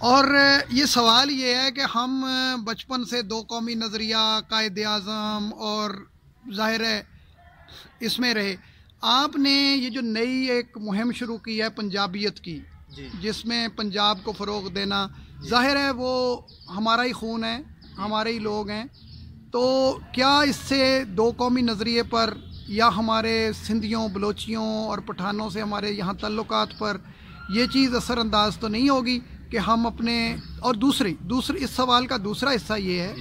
اور یہ سوال یہ ہے کہ ہم بچپن سے دو قومی نظریہ قائد اعظم اور ظاہر ہے اس میں رہے. آپ نے یہ جو نئی ایک مہم شروع کی ہے پنجابیت کی, جس میں پنجاب کو فروغ دینا, ظاہر ہے وہ ہمارا ہی خون ہے, ہمارے ہی لوگ ہیں, تو کیا اس سے دو قومی نظریے پر یا ہمارے سندھیوں, بلوچیوں اور پٹھانوں سے ہمارے یہاں تعلقات پر یہ چیز اثر انداز تو نہیں ہوگی کہ ہم اپنے, اور دوسری اس سوال کا دوسرا حصہ یہ ہے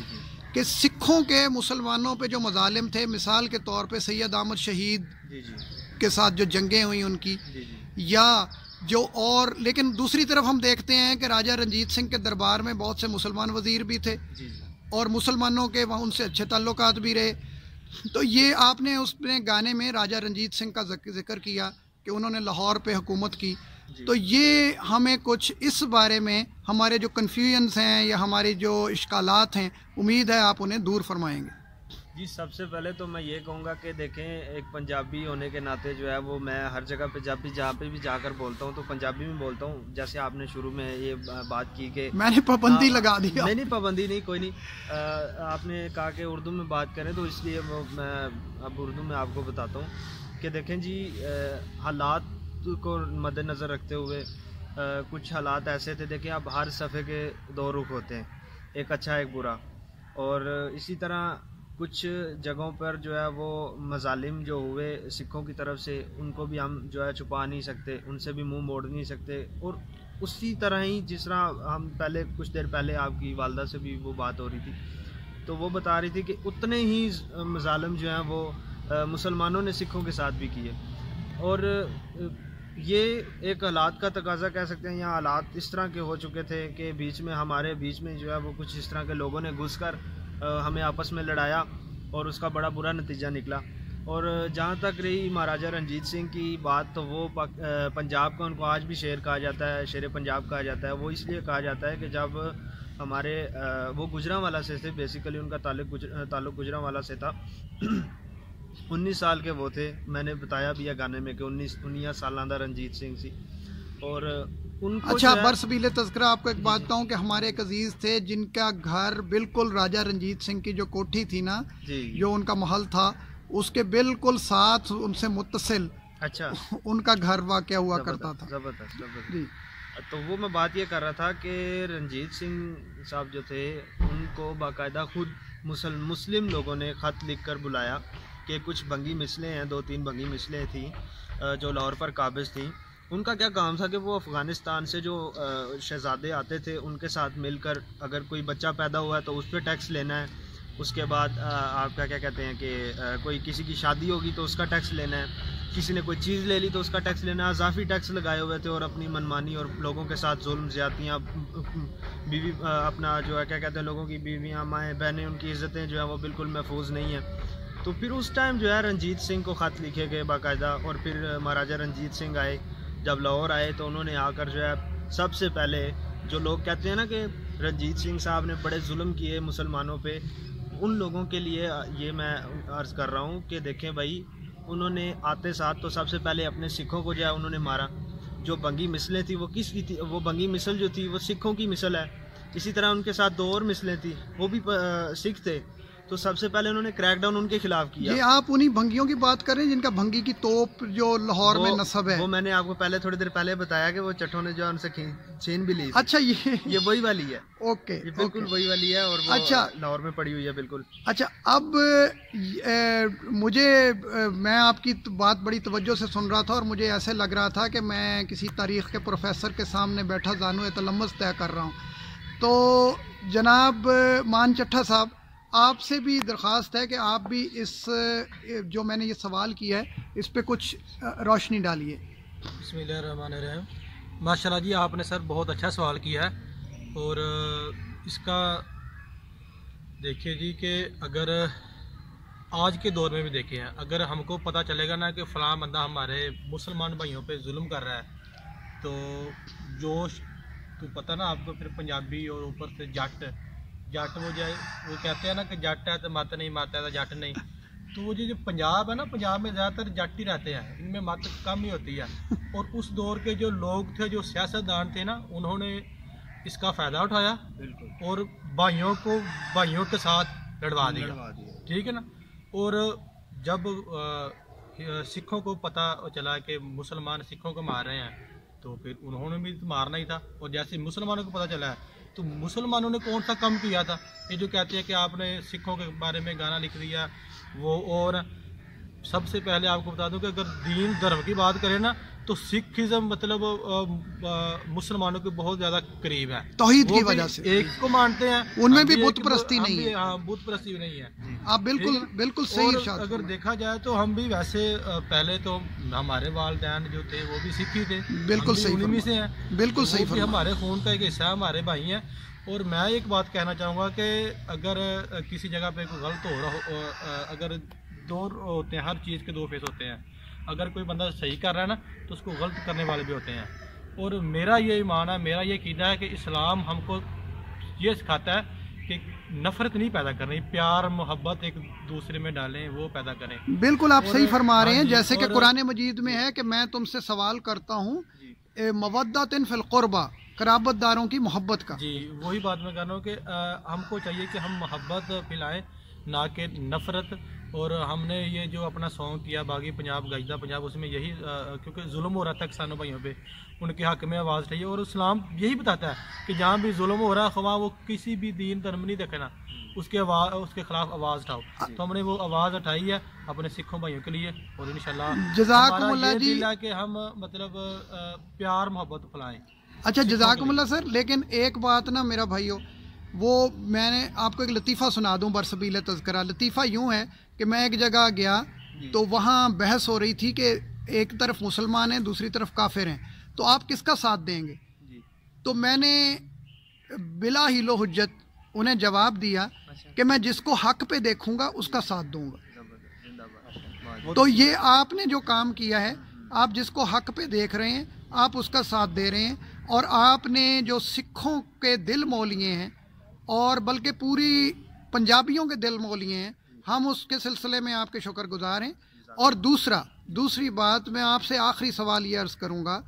کہ سکھوں کے مسلمانوں پہ جو مظالم تھے, مثال کے طور پہ سید احمد شہید کے ساتھ جو جنگیں ہوئیں ان کی, یا جو اور, لیکن دوسری طرف ہم دیکھتے ہیں کہ راجہ رنجیت سنگھ کے دربار میں بہت سے مسلمان وزیر بھی تھے اور مسلمانوں کے وہاں ان سے اچھے تعلقات بھی رہے. تو یہ آپ نے اس نے گانے میں راجہ رنجیت سنگھ کا ذکر کیا کہ انہوں نے لاہور پہ حکومت کی, تو یہ ہمیں کچھ اس بارے میں ہمارے جو کنفیوژنس ہیں یا ہماری جو اشکالات ہیں, امید ہے آپ انہیں دور فرمائیں گے. جی, سب سے پہلے تو میں یہ کہوں گا کہ دیکھیں, ایک پنجابی ہونے کے ناطے جو ہے وہ میں ہر جگہ پہ جہاں پہ بھی جا کر بولتا ہوں تو پنجابی میں بولتا ہوں. جیسے آپ نے شروع میں یہ بات کی کہ میں نے پابندی لگا دی. نہیں, پابندی نہیں, کوئی نہیں. آپ نے کہا کہ اردو میں بات کریں تو اس لیے میں اب اردو میں آپ کو بتاتا ہوں کہ دیکھیں جی, حالات کو مد نظر رکھتے ہوئے کچھ حالات ایسے تھے. دیکھیں, اب ہر صفحے کے دو رخ ہوتے ہیں, ایک اچھا ایک برا, اور اسی طرح کچھ جگہوں پر جو ہے وہ مظالم جو ہوئے سکھوں کی طرف سے, ان کو بھی ہم جو ہے چھپا نہیں سکتے, ان سے بھی منہ موڑ نہیں سکتے. اور اسی طرح ہی جس طرح ہم پہلے کچھ دیر پہلے آپ کی والدہ سے بھی وہ بات ہو رہی تھی, تو وہ بتا رہی تھی کہ اتنے ہی مظالم جو ہیں وہ مسلمانوں نے سکھوں کے ساتھ بھی کیے. اور یہ ایک حالات کا تقاضا کہہ سکتے ہیں, یا حالات اس طرح کے ہو چکے تھے کہ ہمارے بیچ میں جو ہے وہ کچھ اس طرح کے لوگوں نے گھس کر ہمیں آپس میں لڑایا اور اس کا بڑا برا نتیجہ نکلا. اور جہاں تک رہی مہاراجہ رنجیت سنگھ کی بات, تو وہ پنجاب کا ان کو آج بھی شیر کہا جاتا ہے, شیر پنجاب کہا جاتا ہے. وہ اس لیے کہا جاتا ہے کہ جب ہمارے وہ گجرانوالہ سے تھے, بیسیکلی ان کا تعلق گجرانوالہ سے تھا. 19 سال کے وہ تھے, میں نے بتایا بھی ہے گانے میں کہ 19 سالہ رنجیت سنگھ سی. اور ان کو اچھا, برسبیل تذکرہ آپ کو ایک بات بتاؤں کہ ہمارے ایک عزیز تھے جن کا گھر بالکل راجہ رنجیت سنگھ کی جو کوٹھی تھی نا, جو ان کا محل تھا, اس کے بالکل ساتھ ان سے متصل اچھا ان کا گھر واقع ہوا کرتا تھا. زبردست. جی, تو وہ میں بات یہ کر رہا تھا کہ رنجیت سنگھ صاحب جو تھے, ان کو باقاعدہ خود مسلم لوگوں نے خط لکھ کر بلایا کہ کچھ بنگی مثلیں ہیں, 2-3 بنگی مثلیں تھیں جو لاہور پر قابض تھیں. ان کا کیا کام تھا کہ وہ افغانستان سے جو شہزادے آتے تھے ان کے ساتھ مل کر, اگر کوئی بچہ پیدا ہوا ہے تو اس پہ ٹیکس لینا ہے. اس کے بعد آپ کیا کہتے ہیں کہ کوئی کسی کی شادی ہوگی تو اس کا ٹیکس لینا ہے, کسی نے کوئی چیز لے لی تو اس کا ٹیکس لینا ہے. اضافی ٹیکس لگائے ہوئے تھے اور اپنی منمانی اور لوگوں کے ساتھ ظلم زیادتیاں, بیوی اپنا جو ہے کیا کہتے ہیں لوگوں کی بیویاں, مائیں بہنیں, ان کی عزتیں جو ہیں وہ بالکل محفوظ نہیں ہیں. تو پھر اس ٹائم جو ہے رنجیت سنگھ کو خط لکھے گئے باقاعدہ. اور پھر مہاراجہ رنجیت سنگھ آئے, جب لاہور آئے تو انہوں نے آ کر جو ہے سب سے پہلے, جو لوگ کہتے ہیں نا کہ رنجیت سنگھ صاحب نے بڑے ظلم کیے مسلمانوں پہ, ان لوگوں کے لیے یہ میں عرض کر رہا ہوں کہ دیکھیں بھائی, انہوں نے آتے ساتھ تو سب سے پہلے اپنے سکھوں کو جو ہے انہوں نے مارا. جو بنگی مثلیں تھیں وہ کس کی تھی؟ وہ بنگی مثل جو تھی وہ سکھوں کی مثل ہے. اسی طرح ان کے ساتھ 2 اور مثلیں تھیں, وہ بھی سکھ تھے. تو سب سے پہلے انہوں نے کریک ڈاؤن ان کے خلاف کیا. یہ آپ انہی بھنگیوں کی بات کر رہے ہیں جن کا بھنگی کی توپ جو لاہور میں نصب ہے؟ وہ میں نے آپ کو پہلے تھوڑی دیر پہلے بتایا کہ وہ چٹھوں نے جو ان سے چھین بھی لی. اچھا, یہ وہی والی ہے. اوکے, یہ بالکل وہی والی ہے, اور وہ لاہور میں پڑی ہوئی ہے بالکل. اچھا, اب میں آپ کی بات بڑی توجہ سے سن رہا تھا اور مجھے ایسے لگ رہا تھا کہ میں کسی تاریخ کے پروفیسر کے سامنے بیٹھا زانو تلمس طے کر رہا ہوں. تو جناب مان چٹھا صاحب, آپ سے بھی درخواست ہے کہ آپ بھی اس جو میں نے یہ سوال کیا ہے اس پہ کچھ روشنی ڈالیے. بسم اللہ الرحمن الرحیم. ماشاءاللہ جی, آپ نے سر بہت اچھا سوال کیا ہے. اور اس کا دیکھیے جی کہ اگر آج کے دور میں بھی دیکھیں, اگر ہم کو پتہ چلے گا نا کہ فلاں بندہ ہمارے مسلمان بھائیوں پہ ظلم کر رہا ہے, تو جوش تو پتہ نا آپ کو, پھر پنجابی اور اوپر سے جٹ وہ کہتے ہیں نا کہ جٹ ہے تو مت نہیں, مت ہے تو جٹ نہیں. تو وہ جو پنجاب ہے نا, پنجاب میں زیادہ تر جٹ ہی رہتے ہیں, ان میں مت کم ہی ہوتی ہے. اور اس دور کے جو لوگ تھے, جو سیاستدان تھے نا, انہوں نے اس کا فائدہ اٹھایا بالکل اور بھائیوں کے ساتھ لڑوا دیا، ٹھیک ہے نا. اور جب سکھوں کو پتہ چلا کہ مسلمان سکھوں کو مار رہے ہیں تو پھر انہوں نے بھی مارنا ہی تھا. اور جیسے مسلمانوں کو پتہ چلا ہے تو مسلمانوں نے کون سا کم کیا تھا؟ یہ جو کہتے ہیں کہ آپ نے سکھوں کے بارے میں گانا لکھ دیا وہ. اور سب سے پہلے آپ کو بتا دوں کہ اگر دین دھرم کی بات کریں نا تو سکھزم مطلب مسلمانوں کے بہت زیادہ قریب ہے، توحید کی وجہ سے ایک کو مانتے ہیں، ان میں بھی بت پرستی نہیں ہے. ہاں بت پرستی بھی نہیں ہے. آپ بالکل صحیح ارشاد. اگر دیکھا جائے تو ہم بھی ویسے پہلے تو ہمارے والدین جو تھے وہ بھی سکھ ہی تھے، بالکل صحیح انہی سے ہیں، بالکل صحیح وہ بھی ہمارے خون کا ایک حصہ ہے، ہمارے بھائی ہیں. اور میں ایک بات کہنا چاہوں گا کہ اگر کسی جگہ پہ کوئی غلط ہو رہا ہو، اگر دو ہوتے ہیں، ہر چیز کے دو فیس ہوتے ہیں. اگر کوئی بندہ صحیح کر رہا ہے نا تو اس کو غلط کرنے والے بھی ہوتے ہیں. اور میرا یہ ایمان ہے، میرا یہ عقیدہ ہے کہ اسلام ہم کو یہ سکھاتا ہے کہ نفرت نہیں پیدا کرنی، پیار محبت ایک دوسرے میں ڈالیں، وہ پیدا کریں. بالکل آپ صحیح فرما رہے ہیں. جیسے کہ قرآن مجید میں ہے کہ میں تم سے سوال کرتا ہوں مودۃ فی القربہ، قرابت داروں کی محبت کا. جی وہی بات میں کہہ رہا ہوں کہ ہم کو چاہیے کہ ہم محبت پھیلائیں نہ کہ نفرت. اور ہم نے یہ جو اپنا سانگ کیا باغی پنجاب گاجدہ پنجاب، اس میں یہی کیونکہ ظلم ہو رہا تھا کسانوں بھائیوں پہ، ان کے حق میں آواز اٹھائیے. اور اسلام یہی بتاتا ہے کہ جہاں بھی ظلم ہو رہا ہے خواہ وہ کسی بھی دین دھرم نہیں دیکھنا، اس کے خلاف آواز اٹھاؤ. تو ہم نے وہ آواز اٹھائی ہے اپنے سکھوں بھائیوں کے لیے. اور انشاءاللہ جزاکم اللہ جی. دل ہے کہ ہم مطلب پیار محبت پھیلائیں. اچھا جزاکم اللہ سر. لیکن ایک بات نا میرا بھائیو، وہ میں نے آپ کو ایک لطیفہ سنا دوں برسبیل تذکرہ. لطیفہ یوں ہے کہ میں ایک جگہ گیا تو وہاں بحث ہو رہی تھی کہ ایک طرف مسلمان ہیں دوسری طرف کافر ہیں، تو آپ کس کا ساتھ دیں گے؟ تو میں نے بلا حیل و حجت انہیں جواب دیا کہ میں جس کو حق پہ دیکھوں گا اس کا ساتھ دوں گا. تو یہ آپ نے جو کام کیا ہے، آپ جس کو حق پہ دیکھ رہے ہیں آپ اس کا ساتھ دے رہے ہیں. اور آپ نے جو سکھوں کے دل مو لیے ہیں اور بلکہ پوری پنجابیوں کے دل مو لیے ہیں، ہم اس کے سلسلے میں آپ کے شکر گزار ہیں. اور دوسری بات میں آپ سے آخری سوال یہ عرض کروں گا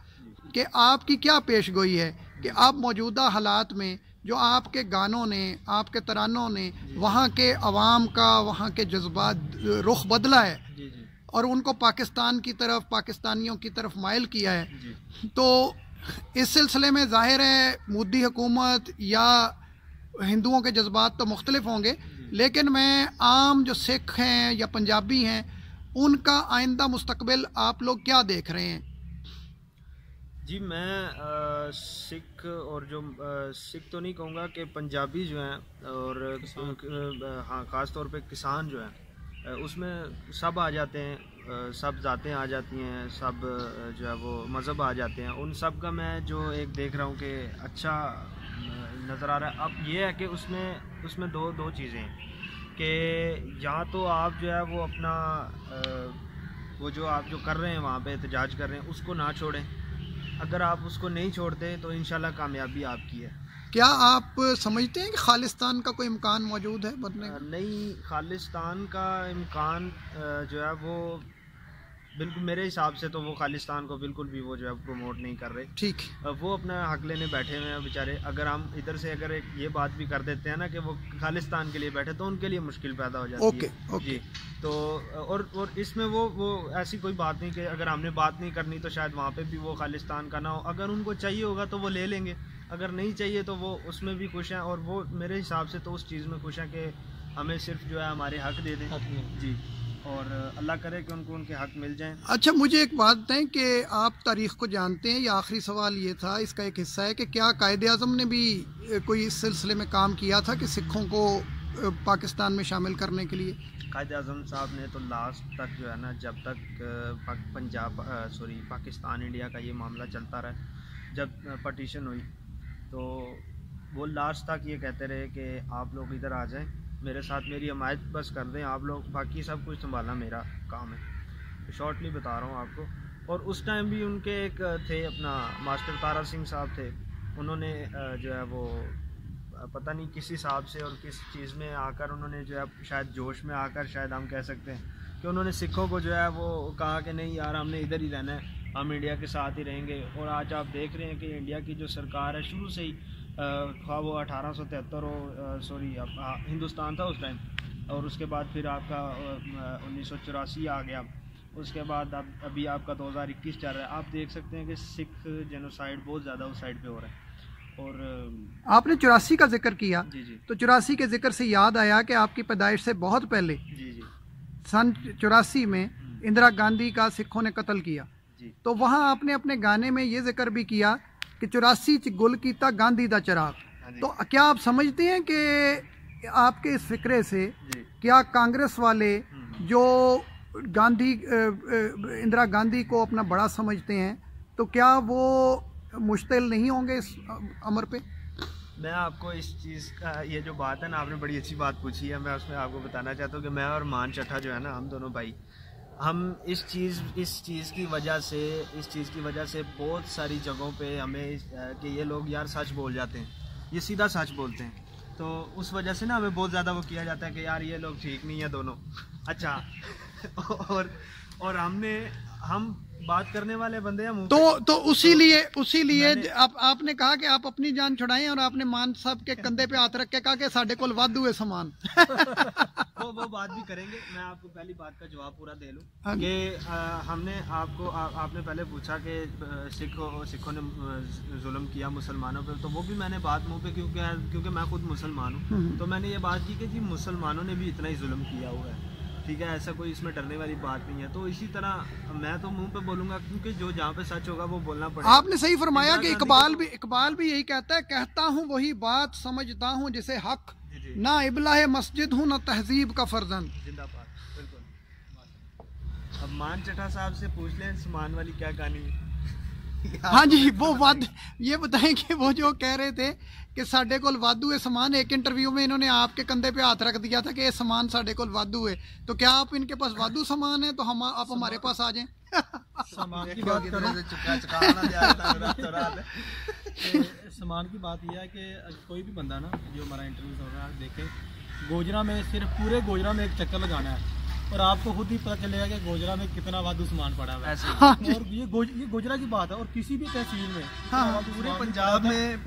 کہ آپ کی کیا پیش گوئی ہے کہ آپ موجودہ حالات میں جو آپ کے گانوں نے، آپ کے ترانوں نے وہاں کے عوام کا، وہاں کے جذبات رخ بدلا ہے اور ان کو پاکستان کی طرف، پاکستانیوں کی طرف مائل کیا ہے، تو اس سلسلے میں ظاہر ہے مودی حکومت یا ہندوؤں کے جذبات تو مختلف ہوں گے، لیکن میں عام جو سکھ ہیں یا پنجابی ہیں ان کا آئندہ مستقبل آپ لوگ کیا دیکھ رہے ہیں؟ جی میں سکھ اور جو سکھ تو نہیں کہوں گا کہ پنجابی جو ہیں اور ہاں خاص طور پہ کسان جو ہیں اس میں سب آ جاتے ہیں، سب ذاتیں آ جاتی ہیں، سب جو ہے وہ مذہب آ جاتے ہیں. ان سب کا میں جو ایک دیکھ رہا ہوں کہ اچھا نظر آ رہا ہے. اب یہ ہے کہ اس میں دو چیزیں ہیں کہ یا تو آپ جو ہے وہ اپنا وہ جو آپ جو کر رہے ہیں وہاں پہ احتجاج کر رہے ہیں اس کو نہ چھوڑیں. اگر آپ اس کو نہیں چھوڑتے تو انشاءاللہ کامیابی آپ کی ہے. کیا آپ سمجھتے ہیں کہ خالصتان کا کوئی امکان موجود ہے بننے کا؟ نہیں، خالصتان کا امکان جو ہے وہ بالکل میرے حساب سے تو وہ خالصتان کو بالکل بھی وہ جو ہے پروموٹ نہیں کر رہے. ٹھیک، وہ اپنا حق لینے بیٹھے ہوئے ہیں بیچارے. اگر ہم ادھر سے اگر ایک یہ بات بھی کر دیتے ہیں نا کہ وہ خالصتان کے لیے بیٹھے تو ان کے لیے مشکل پیدا ہو جاتی ہے. جی تو اور اس میں وہ ایسی کوئی بات نہیں کہ اگر ہم نے بات نہیں کرنی تو شاید وہاں پہ بھی وہ خالصتان کا نہ ہو. اگر ان کو چاہیے ہوگا تو وہ لے لیں گے، اگر نہیں چاہیے تو وہ اس میں بھی خوش ہیں. اور وہ میرے حساب سے تو اس چیز میں خوش ہیں کہ ہمیں صرف جو ہے ہمارے حق دے دیں. جی اور اللہ کرے کہ ان کو ان کے حق مل جائیں. اچھا مجھے ایک بات بتائیں کہ آپ تاریخ کو جانتے ہیں، یہ آخری سوال یہ تھا، اس کا ایک حصہ ہے کہ کیا قائد اعظم نے بھی کوئی اس سلسلے میں کام کیا تھا کہ سکھوں کو پاکستان میں شامل کرنے کے لیے؟ قائد اعظم صاحب نے تو لاسٹ تک جو ہے نا جب تک پاکستان انڈیا کا یہ معاملہ چلتا رہا، جب پٹیشن ہوئی تو وہ لاسٹ تک یہ کہتے رہے کہ آپ لوگ ادھر آ جائیں، میرے ساتھ میری حمایت بس کر دیں آپ لوگ، باقی سب کچھ سنبھالنا میرا کام ہے. شارٹلی بتا رہا ہوں آپ کو. اور اس ٹائم بھی ان کے ایک تھے اپنا ماسٹر تارا سنگھ صاحب تھے، انہوں نے جو ہے وہ پتہ نہیں کس حساب سے اور کس چیز میں آ کر انہوں نے جو ہے شاید جوش میں آ کر شاید ہم کہہ سکتے ہیں کہ انہوں نے سکھوں کو جو ہے وہ کہا کہ نہیں یار ہم نے ادھر ہی رہنا ہے، ہم انڈیا کے ساتھ ہی رہیں گے. اور آج آپ دیکھ رہے ہیں کہ انڈیا کی جو سرکار ہے شروع سے ہی خواہ وہ 1873 ہو، سوری ہندوستان تھا اس ٹائم، اور اس کے بعد پھر آپ کا 1984 آ گیا، اس کے بعد ابھی آپ کا 2021 چل رہا ہے. آپ دیکھ سکتے ہیں کہ سکھ جینوسائڈ بہت زیادہ اس سائڈ پہ ہو رہا ہے. اور آپ نے 84 کا ذکر کیا، جی جی تو 84 کے ذکر سے یاد آیا کہ آپ کی پیدائش سے بہت پہلے جی جی سن 84 میں اندرا گاندھی کا سکھوں نے قتل کیا، جی تو وہاں آپ نے اپنے گانے میں یہ ذکر بھی کیا کہ 84 گل کیتا گاندھی دا چراغ. تو کیا آپ سمجھتے ہیں کہ آپ کے اس فکرے سے جی کیا کانگریس والے جو گاندھی اندرا گاندھی کو اپنا بڑا سمجھتے ہیں، تو کیا وہ مشتعل نہیں ہوں گے اس امر پہ؟ میں آپ کو اس چیز کا یہ جو بات ہے نا، آپ نے بڑی اچھی بات پوچھی ہے، میں اس میں آپ کو بتانا چاہتا ہوں کہ میں اور مان چٹھا جو ہے نا، ہم دونوں بھائی، ہم اس چیز کی وجہ سے بہت ساری جگہوں پہ ہمیں کہ یہ لوگ یار سچ بول جاتے ہیں، یہ سیدھا سچ بولتے ہیں، تو اس وجہ سے نا ہمیں بہت زیادہ وہ کیا جاتا ہے کہ یار یہ لوگ ٹھیک نہیں ہیں دونوں. اچھا اور ہم بات کرنے والے بندے ہیں تو اسی لیے آپ نے کہا کہ آپ اپنی جان چھڑائیں، اور آپ نے مان صاحب کے کندھے پہ ہاتھ رکھ کے کہا کہ ساڈے کول وادو ہے سامان. وہ بات بھی کریں گے. میں آپ کو پہلی بات کا جواب پورا دے لوں کہ ہم نے آپ نے پہلے پوچھا کہ سکھوں نے ظلم کیا مسلمانوں پہ، تو وہ بھی میں نے بات منہ پہ کیونکہ میں خود مسلمان ہوں، تو میں نے یہ بات کی کہ جی مسلمانوں نے بھی اتنا ہی ظلم کیا ہوا ہے، ٹھیک ہے، ایسا کوئی اس میں ڈرنے والی بات نہیں ہے. تو اسی طرح میں تو منہ پہ بولوں گا، کیونکہ جو جہاں پہ سچ ہوگا وہ بولنا پڑے گا. آپ نے صحیح فرمایا کہ اقبال بھی یہی کہتا ہے، کہتا ہوں وہی بات سمجھتا ہوں جسے حق، نہ ابلہ مسجد ہوں نہ تہذیب کا فرزند. زندہ باد. بالکل. اب مان چٹھا صاحب سے پوچھ لیں سمان والی کیا کہانی ہے. ہاں جی، وہ یہ بتائیں کہ وہ جو کہہ رہے تھے کہ ساڈے کول وادو ہے سامان، ایک انٹرویو میں انہوں نے آپ کے کندھے پہ ہاتھ رکھ دیا تھا کہ یہ سامان ساڈے کول وادو ہے، تو کیا آپ ان کے پاس وادو سامان ہے تو آپ ہمارے پاس آ جائیں. سامان کی بات سامان کی بات یہ ہے کہ کوئی بھی بندہ نا جو ہمارا انٹرویو ہو رہا ہے، دیکھے گوجرا میں صرف پورے گوجرا میں ایک چکر لگانا ہے اور آپ کو خود ہی پتہ چلے گا کہ گوجرا میں کتنا وادو سامان پڑا ہوا ہے. اور یہ گوجرا کی بات ہے، اور کسی بھی تحصیل میں پورے پنجاب میں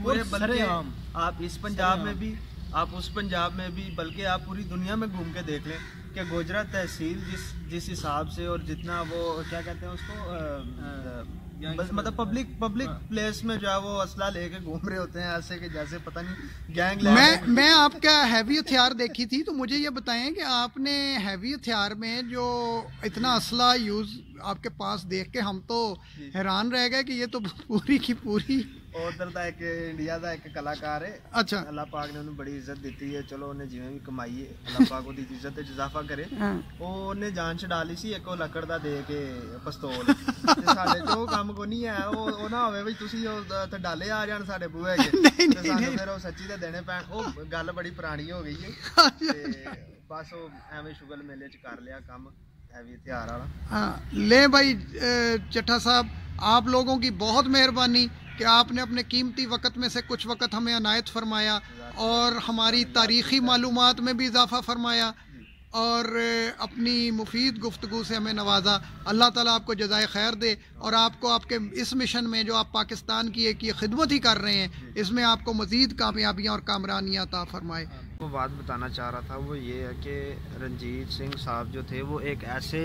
آپ اس پنجاب میں بھی، آپ اس پنجاب میں بھی، بلکہ آپ پوری دنیا میں گھوم کے دیکھ لیں کہ گوجرا تحصیل جس حساب سے اور جتنا وہ کیا کہتے ہیں اس کو مطلب پبلک پلیس میں جو ہے وہ اسلحہ لے کے گھوم رہے ہوتے ہیں ایسے کہ جیسے پتہ نہیں گینگ. میں آپ کا ہیوی ہتھیار دیکھی تھی، تو مجھے یہ بتائیں کہ آپ نے ہیوی ہتھیار میں جو اتنا اسلحہ یوز آپ کے پاس دیکھ کے ہم تو حیران رہ گئے کہ یہ تو پوری کی پوری. ادھر دا ایک انڈیا دا ایک کلاکار ہے، اچھا اللہ پاک نے انہوں بڑی عزت دیتی ہے، چلو انہیں جویں بھی کمائی ہے اللہ پاک وہ عزت اضافہ کرے. وہ انہیں جان چھڈا لی سی ایک لکڑ دا دے کے پستول. ساڈے جو کام کو نہیں ہے وہ نہ ہوے بھئی تسی تے ڈالے آ جان ساڈے بوئے کے تے سانوں پھر وہ سچی تے دینے پین. وہ گل بڑی پرانی ہو گئی ہے تے بس وہ ایویں شغل میلے چ کر لیا کام ہیوی ہتھیار والا. ہاں لے بھائی چٹھا صاحب، آپ لوگوں کی بہت مہربانی کہ آپ نے اپنے قیمتی وقت میں سے کچھ وقت ہمیں عنایت فرمایا اور ہماری تاریخی معلومات میں بھی اضافہ فرمایا اور اپنی مفید گفتگو سے ہمیں نوازا. اللہ تعالیٰ آپ کو جزائے خیر دے اور آپ کو آپ کے اس مشن میں جو آپ پاکستان کی ایک یہ خدمت ہی کر رہے ہیں، اس میں آپ کو مزید کامیابیاں اور کامرانیاں عطا فرمائے. وہ بات بتانا چاہ رہا تھا وہ یہ ہے کہ رنجیت سنگھ صاحب جو تھے وہ ایک ایسے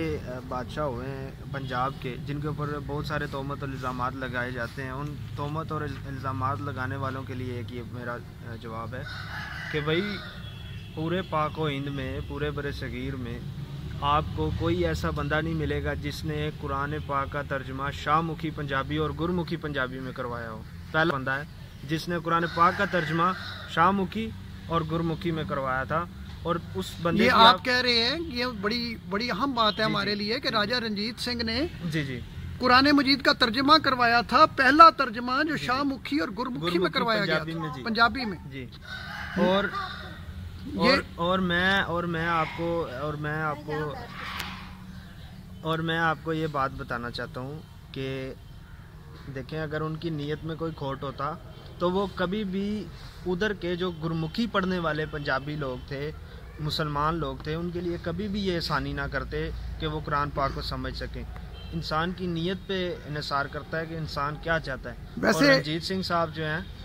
بادشاہ ہوئے ہیں پنجاب کے جن کے اوپر بہت سارے تہمت اور الزامات لگائے جاتے ہیں. ان تہمت اور الزامات لگانے والوں کے لیے ایک یہ میرا جواب ہے کہ بھائی پورے پاک و ہند میں، پورے بر صغیر میں آپ کو کوئی ایسا بندہ نہیں ملے گا جس نے قرآن پاک کا ترجمہ شاہ مکھی پنجابی اور گرمکھی پنجابی میں کروایا ہو. پہلا بندہ ہے جس نے قرآن پاک کا ترجمہ شاہ مکھی اور گرمکھی میں کروایا تھا. اور اس بندے یہ آپ کہہ رہے ہیں یہ بڑی اہم بات ہے ہمارے لیے کہ راجہ رنجیت سنگھ نے جی قرآن مجید کا ترجمہ کروایا تھا، پہلا ترجمہ جو شاہ مکھی اور گرمکھی میں کروایا گیا تھا پنجابی میں. جی میں آپ کو یہ بات بتانا چاہتا ہوں کہ دیکھیں اگر ان کی نیت میں کوئی کھوٹ ہوتا تو وہ کبھی بھی ادھر کے جو گرمکھی پڑھنے والے پنجابی لوگ تھے، مسلمان لوگ تھے، ان کے لیے کبھی بھی یہ آسانی نہ کرتے کہ وہ قرآن پاک کو سمجھ سکیں. انسان کی نیت پہ انحصار کرتا ہے کہ انسان کیا چاہتا ہے. اور رنجیت سنگھ صاحب جو ہیں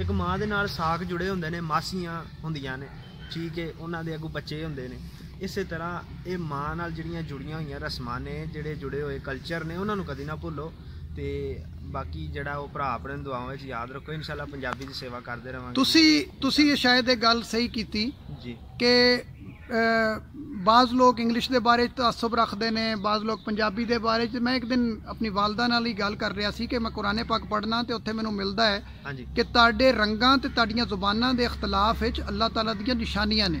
ਇੱਕ ਮਾਂ ਦੇ ਨਾਲ ਸਾਕ ਜੁੜੇ ਹੁੰਦੇ ਨੇ, ਮਾਸੀਆਂ ਹੁੰਦੀਆਂ ਨੇ, ਠੀਕ ਹੈ, ਉਹਨਾਂ ਦੇ ਅੱਗੋਂ ਬੱਚੇ ਹੁੰਦੇ ਨੇ। ਇਸੇ ਤਰ੍ਹਾਂ ਇਹ ਮਾਂ ਨਾਲ ਜਿਹੜੀਆਂ ਜੁੜੀਆਂ ਹੋਈਆਂ ਰਸਮਾਂ ਨੇ, ਜਿਹੜੇ ਜੁੜੇ ਹੋਏ ਕਲਚਰ ਨੇ, ਉਹਨਾਂ ਨੂੰ ਕਦੀ ਨਾ ਭੁੱਲੋ। ਤੇ ਬਾਕੀ ਜਿਹੜਾ ਉਹ ਭਰਾ ਆਪਣੇ ਦੁਆਵਾਂ ਵਿੱਚ ਯਾਦ ਰੱਖੋ। ਇਨਸ਼ਾਅੱਲਾ ਪੰਜਾਬੀ ਦੀ ਸੇਵਾ ਕਰਦੇ ਰਹਾਂਗੇ। ਤੁਸੀਂ ਇਹ ਸ਼ਾਇਦ ਇਹ ਗੱਲ ਸਹੀ ਕੀਤੀ ਜੀ ਕਿ ਬਾਜ਼ ਲੋਕ ਇੰਗਲਿਸ਼ ਦੇ ਬਾਰੇ ਤਅੱਸੁਬ ਰੱਖਦੇ ਨੇ, ਬਾਜ਼ ਲੋਕ ਪੰਜਾਬੀ ਦੇ ਬਾਰੇ 'ਚ। ਮੈਂ ਇੱਕ ਦਿਨ ਆਪਣੀ ਵਾਲਦਾ ਨਾਲ ਹੀ ਗੱਲ ਕਰ ਰਿਹਾ ਸੀ ਕਿ ਮੈਂ ਕੁਰਾਨ ਪਾਕ ਪੜ੍ਹਨਾ ਤੇ ਉੱਥੇ ਮੈਨੂੰ ਮਿਲਦਾ ਹੈ ਹਾਂਜੀ ਕਿ ਤੁਹਾਡੇ ਰੰਗਾਂ ਤੇ ਤੁਹਾਡੀਆਂ ਜ਼ੁਬਾਨਾਂ ਦੇ ਇਖਤਲਾਫ ਵਿੱਚ ਅੱਲਾਹ ਤਾਲਾ ਦੀਆਂ ਨਿਸ਼ਾਨੀਆਂ ਨੇ।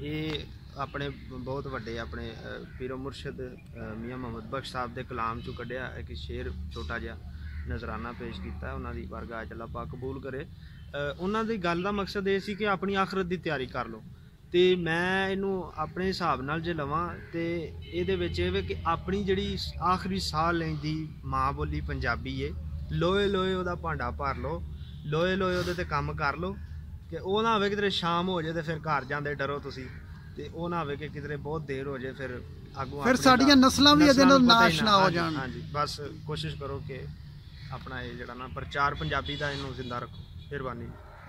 ਇਹ ਆਪਣੇ ਬਹੁਤ ਵੱਡੇ ਆਪਣੇ ਪੀਰੋ ਮੁਰਸ਼ਿਦ ਮੀਆਂ ਮੁਹੰਮਦ ਬਖਸ਼ ਸਾਹਿਬ ਦੇ ਕਲਾਮ ਚੋਂ ਕੱਢਿਆ ਇੱਕ ਸ਼ੇਰ, ਛੋਟਾ ਜਿਹਾ ਨਜ਼ਰਾਨਾ ਪੇਸ਼ ਕੀਤਾ। ਉਹਨਾਂ ਦੀ ਬਾਰਗਾਹ 'ਚ ਅੱਲਾਹ ਪਾਕ ਕਬੂਲ ਕਰੇ। ਉਹਨਾਂ ਦੀ ਗੱਲ ਦਾ ਮਕਸਦ ਇਹ ਸੀ ਕਿ ਆਪਣੀ ਆਖਰਤ ਦੀ ਤਿਆਰੀ ਕਰ ਲਓ। ਤੇ ਮੈਂ ਇਹਨੂੰ ਆਪਣੇ ਹਿਸਾਬ ਨਾਲ ਜੇ ਲਵਾਂ ਤੇ ਇਹਦੇ ਵਿੱਚ ਇਹ ਵੇ ਕਿ ਆਪਣੀ ਜਿਹੜੀ ਆਖਰੀ ਸਾਹ ਲੈਂਦੀ ਮਾਂ ਬੋਲੀ ਪੰਜਾਬੀ ਏ, ਲੋਏ ਲੋਏ ਉਹਦਾ ਭਾਂਡਾ ਭਰ ਲਓ, ਲੋਏ ਲੋਏ ਉਹਦੇ ਤੇ ਕੰਮ ਕਰ ਲਓ ਕਿ ਉਹ ਨਾ ਹੋਵੇ ਕਿਤੇ ਸ਼ਾਮ ਹੋ ਜਾਏ ਤੇ ਫਿਰ ਘਰ ਜਾਂਦੇ ਡਰੋ ਤੁਸੀਂ, ਤੇ ਉਹ ਨਾ ਹੋਵੇ ਕਿ ਕਿਤੇ ਬਹੁਤ ਦੇਰ ਹੋ ਜਾਏ ਫਿਰ ਅੱਗੋਂ ਫਿਰ ਸਾਡੀਆਂ ਨਸਲਾਂ ਵੀ ਇਹਦੇ ਨਾਲ ਨਾਸ਼ਨਾ ਹੋ ਜਾਣ। ਹਾਂਜੀ, ਬਸ ਕੋਸ਼ਿਸ਼ ਕਰੋ ਕਿ ਆਪਣਾ ਇਹ ਜਿਹੜਾ ਨਾ ਪ੍ਰਚਾਰ ਪੰਜਾਬੀ ਦਾ ਇਹਨੂੰ ਜ਼ਿੰਦਾ ਰੱਖੋ। ਮਿਹਰਬਾਨੀ।